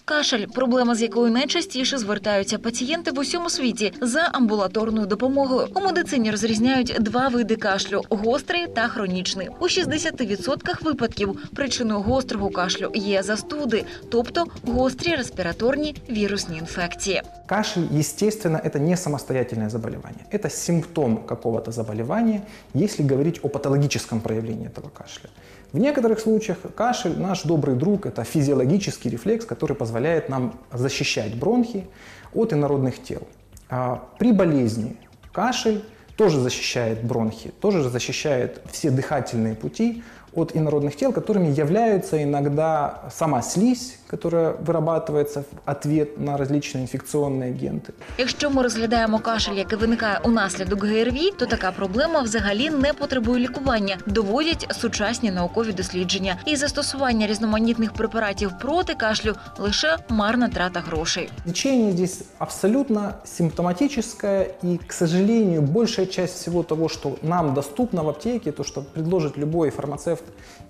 Кашель – проблема, з якою найчастіше звертаються пацієнти в усьому світі за амбулаторною допомогою. У медицині розрізняють два види кашлю – гострий та хронічний. У 60% випадків причиною гострого кашлю є застуди, тобто гострі респіраторні вірусні інфекції. Кашель, естественно, это не самостоятельное заболевание. Это симптом какого-то заболевания, если говорить о патологическом проявлении этого кашля. В некоторых случаях кашель, наш добрый друг, это физиологический рефлекс, который позволяет нам защищать бронхи от инородных тел. При болезни кашель тоже защищает бронхи, тоже защищает все дыхательные пути от инородных тел, которыми являются иногда сама слизь, которая вырабатывается в ответ на различные инфекционные агенты. Якщо ми розглядаємо кашель, який виникає унаслідок ГРВІ, то така проблема взагалі не потребує лікування, доводять сучасні наукові дослідження. І застосування різноманітних препаратів проти кашлю – лише марна трата грошей. Лечение здесь абсолютно симптоматическое, и, к сожалению, большая часть всего того, что нам доступно в аптеке, то, что предложит любой фармацевт,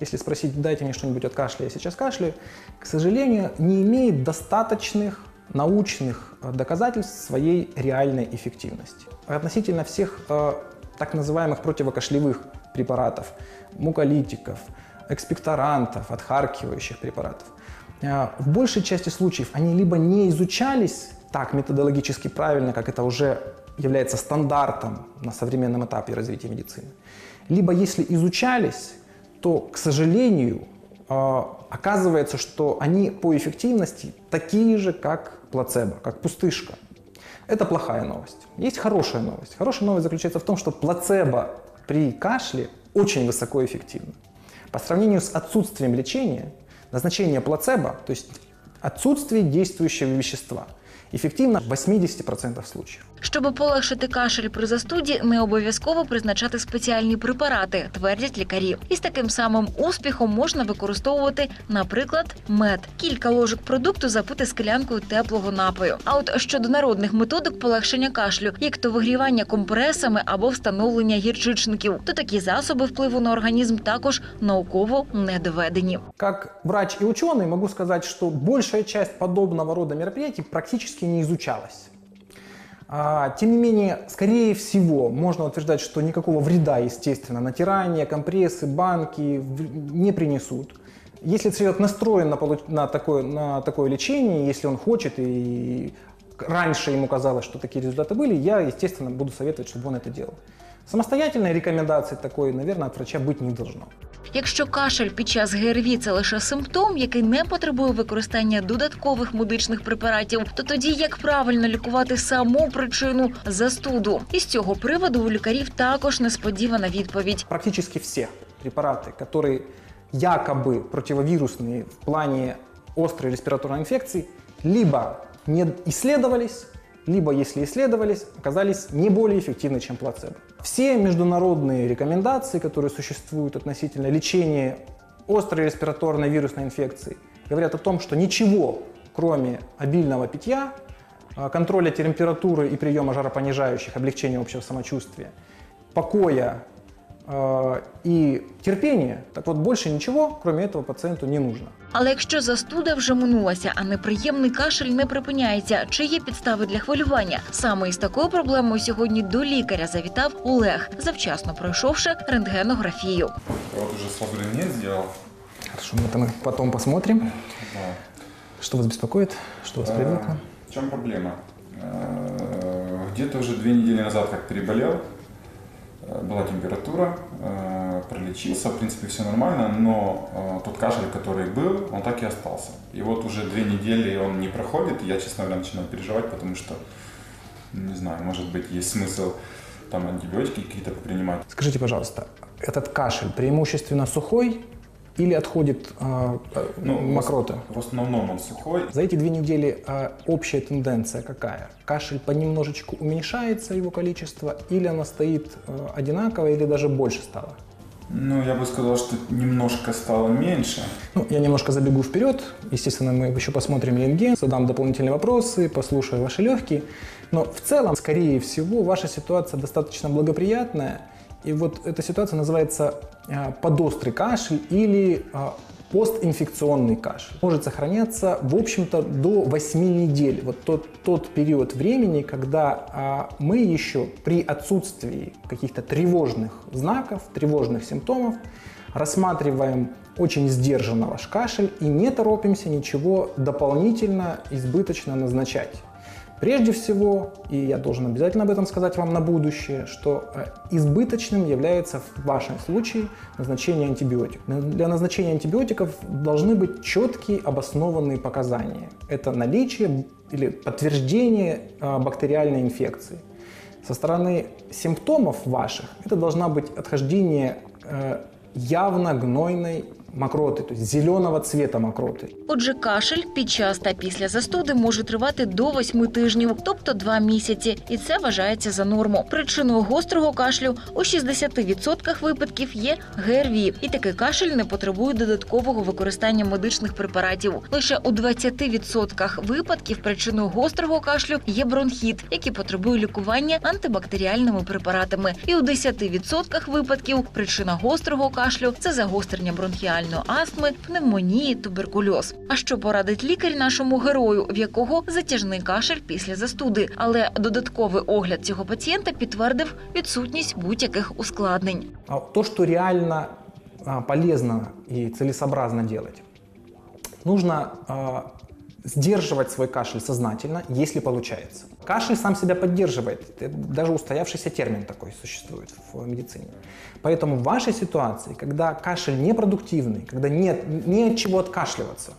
если спросить, дайте мне что-нибудь от кашля, я сейчас кашляю, к сожалению, не имеет достаточных научных доказательств своей реальной эффективности. Относительно всех так называемых противокашлевых препаратов, муколитиков, экспекторантов, отхаркивающих препаратов, в большей части случаев они либо не изучались так методологически правильно, как это уже является стандартом на современном этапе развития медицины, либо если изучались, то, к сожалению, оказывается, что они по эффективности такие же, как плацебо, как пустышка. Это плохая новость. Есть хорошая новость. Хорошая новость заключается в том, что плацебо при кашле очень высокоэффективно. По сравнению с отсутствием лечения, назначение плацебо, то есть отсутствие действующего вещества, ефективно в 80% случаїв. Щоб полегшити кашель при застуді, не обов'язково призначати спеціальні препарати, твердять лікарі. І з таким самим успіхом можна використовувати, наприклад, мед. Кілька ложок продукту запити склянкою теплого напою. А от щодо народних методик полегшення кашлю, як то вигрівання компресами або встановлення гірчичників, то такі засоби впливу на організм також науково не доведені. Как врач и ученый могу сказать, что большая часть подобного рода мероприятий практически не изучалась. Тем не менее, скорее всего, можно утверждать, что никакого вреда, естественно, натирание, компрессы, банки не принесут. Если человек настроен на такое лечение, если он хочет и раньше ему казалось, что такие результаты были, я, естественно, буду советовать, чтобы он это делал. Самостоятельной рекомендации такой, наверное, от врача быть не должно. Якщо кашель під час ГРВІ – це лише симптом, який не потребує використання додаткових медичних препаратів, то тоді як правильно лікувати саму причину – застуду? І з цього приводу у лікарів також несподівана відповідь. Практически все препараты, которые якобы противовирусные в плане острой респираторной инфекции, либо не исследовались, либо, если исследовались, оказались не более эффективны, чем плацебо. Все международные рекомендации, которые существуют относительно лечения острой респираторной вирусной инфекции, говорят о том, что ничего, кроме обильного питья, контроля температуры и приема жаропонижающих, облегчения общего самочувствия, покоя и терпения, так вот больше ничего, кроме этого, пациенту не нужно. Але якщо застуда вже минулася, а неприємний кашель не припиняється, чи є підстави для хвилювання? Саме із такою проблемою сьогодні до лікаря завітав Олег, завчасно пройшовши рентгенографію. Вот уже слабление сделал. Хорошо, это мы потом посмотрим. Да. Что вас беспокоит? Что вас привлекло? В чем проблема? Где-то уже 2 недели назад как переболел, была температура, пролечился, в принципе все нормально, но тот кашель, который был, он так и остался. И вот уже 2 недели он не проходит, и я, честно говоря, начинаю переживать, потому что, не знаю, может быть, есть смысл там антибиотики какие-то принимать. Скажите, пожалуйста, этот кашель преимущественно сухой или отходит мокрота? В основном он сухой. За эти 2 недели общая тенденция какая? Кашель понемножечку уменьшается, его количество, или оно стоит одинаково, или даже больше стало? Ну, я бы сказал, что немножко стало меньше. Ну, я немножко забегу вперед. Естественно, мы еще посмотрим рентген, задам дополнительные вопросы, послушаю ваши легкие. Но в целом, скорее всего, ваша ситуация достаточно благоприятная. И вот эта ситуация называется подострый кашель или Постинфекционный кашель может сохраняться, в общем-то, до 8 недель. Вот тот период времени, когда мы еще при отсутствии каких-то тревожных знаков, тревожных симптомов рассматриваем очень сдержанно ваш кашель и не торопимся ничего дополнительно, избыточно назначать. Прежде всего, и я должен обязательно об этом сказать вам на будущее, что избыточным является в вашем случае назначение антибиотиков. Для назначения антибиотиков должны быть четкие обоснованные показания. Это наличие или подтверждение бактериальной инфекции. Со стороны симптомов ваших это должна быть отхождение явно гнойной мокроти, тобто зеленого цвета мокроти. Отже, кашель під час та після застуди може тривати до 8 тижнів, тобто 2 місяці. І це вважається за норму. Причиною гострого кашлю у 60% випадків є ГРВІ. І такий кашель не потребує додаткового використання медичних препаратів. Лише у 20% випадків причиною гострого кашлю є бронхіт, який потребує лікування антибактеріальними препаратами. І у 10% випадків причина гострого кашлю – це загострення бронхіальної астми, пневмонії, туберкульоз. А що порадить лікар нашому герою, в якого затяжний кашель після застуди? Але додатковий огляд цього пацієнта підтвердив відсутність будь-яких ускладнень. То, что реально полезно и целесообразно делать, нужно сдерживать свой кашель сознательно, если получается. Кашель сам себя поддерживает. Даже устоявшийся термин такой существует в медицине. Поэтому в вашей ситуации, когда кашель непродуктивный, когда нет не от чего откашливаться,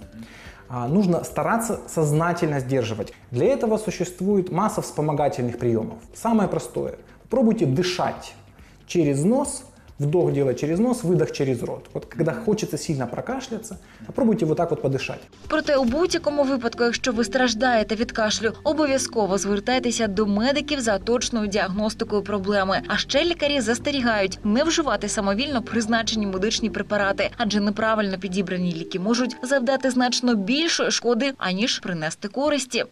нужно стараться сознательно сдерживать. Для этого существует масса вспомогательных приемов. Самое простое. Попробуйте дышать через нос, вдох делать через нос, выдох через рот. Вот когда хочется сильно прокашляться, попробуйте вот так вот подышать. Проте у будь-якому випадку, якщо ви страждаєте від кашлю, обов'язково звертайтеся до медиків за точною діагностикою проблеми. А ще лікарі застерігають не вживати самовільно призначені медичні препарати, адже неправильно підібрані ліки можуть завдати значно більшої шкоди, аніж принести користі.